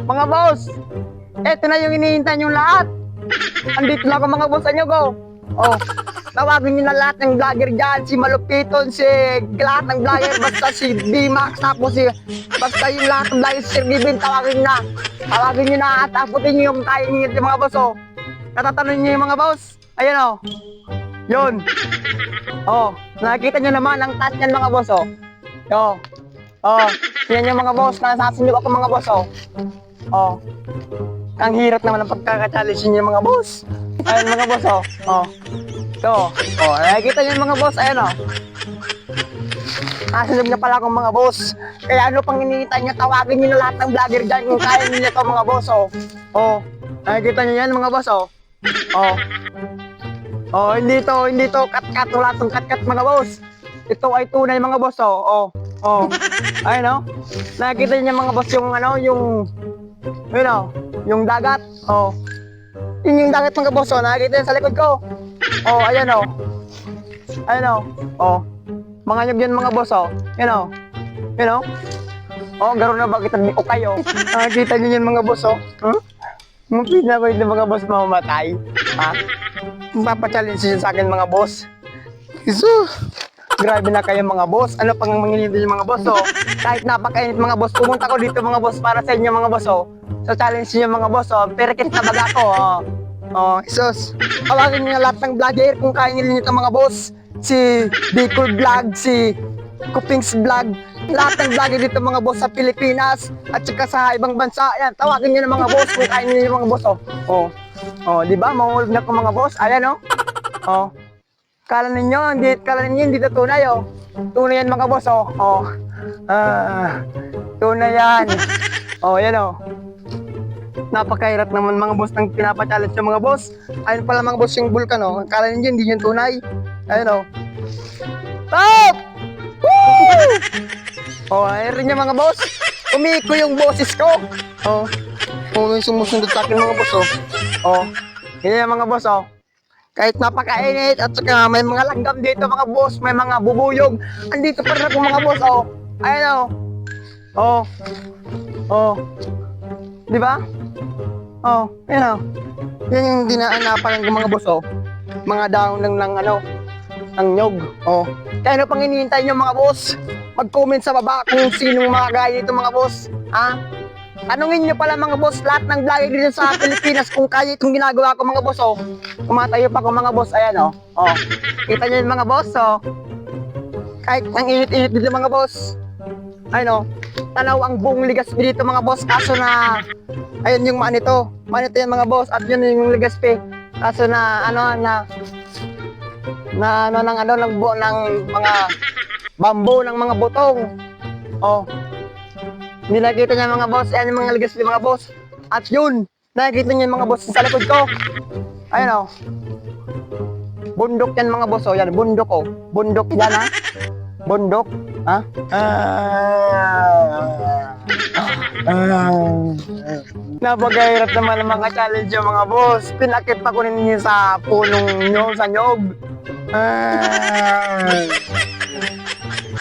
Mga boss, eto na yung hinihintay yung lahat. Andito na ako mga boss, anyo go. Oh, tawagin nyo na lahat ng vlogger dyan, si Malupiton, si lahat ng vlogger, basta si D-Max, tapos basta yung lahat ng vlogger, si Sir Gibin, tawagin na. Tawagin nyo na at taputin nyo yung kaya nyo yung mga boss, oh. Natatanong nyo yung mga boss, ayan oh. Yun. Oh, nakikita nyo naman ang taas yan mga boss, oh. Yo. Oh, yan yung mga boss, nasasunod ako mga boss, oh. Oh. Ang hirap naman ang pagkaka-challenge niyo mga boss. Ayun mga boss, oh. Oh. Ito. Oh, nakikita niyo mga boss, ayan oh. Nasunod na pala akong mga boss. Kaya ano pang hinihintay niyo, tawagin niyo na lahat ng vlogger dyan kung kaya niyo ito mga boss, oh. Oh. Nakikita niyo yan mga boss, oh. Oh. Oh, hindi to kat-kat, wala tong kat-kat mga boss. Ito ay tunay mga boss, oh. Oh. Oh. Ayun oh. Nakikita niyo mga boss yung ano, yung yun oh, yung dagat. Oh. Yun yung dagat mga boss, oh. Nakikita yun sa likod ko. Oh, ayan oh. Ayan oh. Oh. Mga nyug yan mga boss, oh. Yan oh. Yan oh. Oh, garo na ba kita ni okay oh. Nakikita niyo yun mga boss, oh. Huh? Mungkin na ba yung mga boss mamamatay? Ha? Papachallenge yun sa akin mga boss. Iso. Grabe na kayo mga boss. Ano pang manginindi yung mga boss, oh. Kahit napakainit mga boss, pumunta ko dito mga boss para sa inyo mga boss, oh. So challenge niyo mga boss, oh. Perkit na baga ko, oh. Oh, isos. Tawagin niyo lahat ng vlogger kung kaya nila nito mga boss. Si Bicol Vlog, si Kupings Vlog. Lahat ng vlogger dito mga boss sa Pilipinas at saka sa ibang bansa. Ayan, tawagin niyo na mga boss kung kaya nila mga boss, oh. Oh. Oh, di ba? Mangulog na ko mga boss. Ayan, oh. Oh. Kala ninyo hindi ito tunay, oh. Tunay yan mga boss, oh. Oh. Tunay yan. Oh, yan, oh. Napakahirap naman mga boss ng pinapachallenge yung mga boss. Ayun pala mga boss yung vulkan, oh. Kala ninyo hindi yun tunay. Ayun, oh. Stop! Woo! Oh, ayun rin yung mga boss. Umiko yung boses ko. Oh. Oh, yung sumusunod sa akin mga boss, oh. Oh. Yan yung mga boss, oh. Kahit napakainit at saka may mga langgam dito mga boss, may mga bubuyog. Andito pa rin ako mga boss, oh. Ayan oh. Oh. Oh. Di ba? Oh, ayan oh. Yan yung dinaanapan ng mga boss, oh. Mga daon ng ano, ng nyog. Oh. Kaya ano pang hinihintay nyo mga boss? Mag-comment sa baba kung sinong mga gaya dito mga boss. Ha? Tanungin nyo pala mga boss, lahat ng vlogger dito sa Pilipinas kung kaya itong ginagawa ko mga boss, oh. Kumatayo pa ko mga boss, ayan, oh. Oh. Kita nyo yung mga boss, oh. Kahit ang init-init dito mga boss. Ayun, oh. Tanaw ang buong Legazpi dito mga boss, kaso na, ayun yung manito. Manito yan mga boss, at yun yung Legazpi. Kaso na, ano, ng mga bamboo ng mga butong. Oh. Hindi nakikita niya mga boss, ayan yung mga Legazpi mga boss. At yun, nakikita niya yung mga boss sa likod ko. Ayan o. Bundok yan mga boss, o yan, bundok o. Bundok yan ha. Bundok, ha? Napagahirap naman ang mga challenge yung mga boss. Pinakit pa ko ninyo sa punong nyo, sa nyog.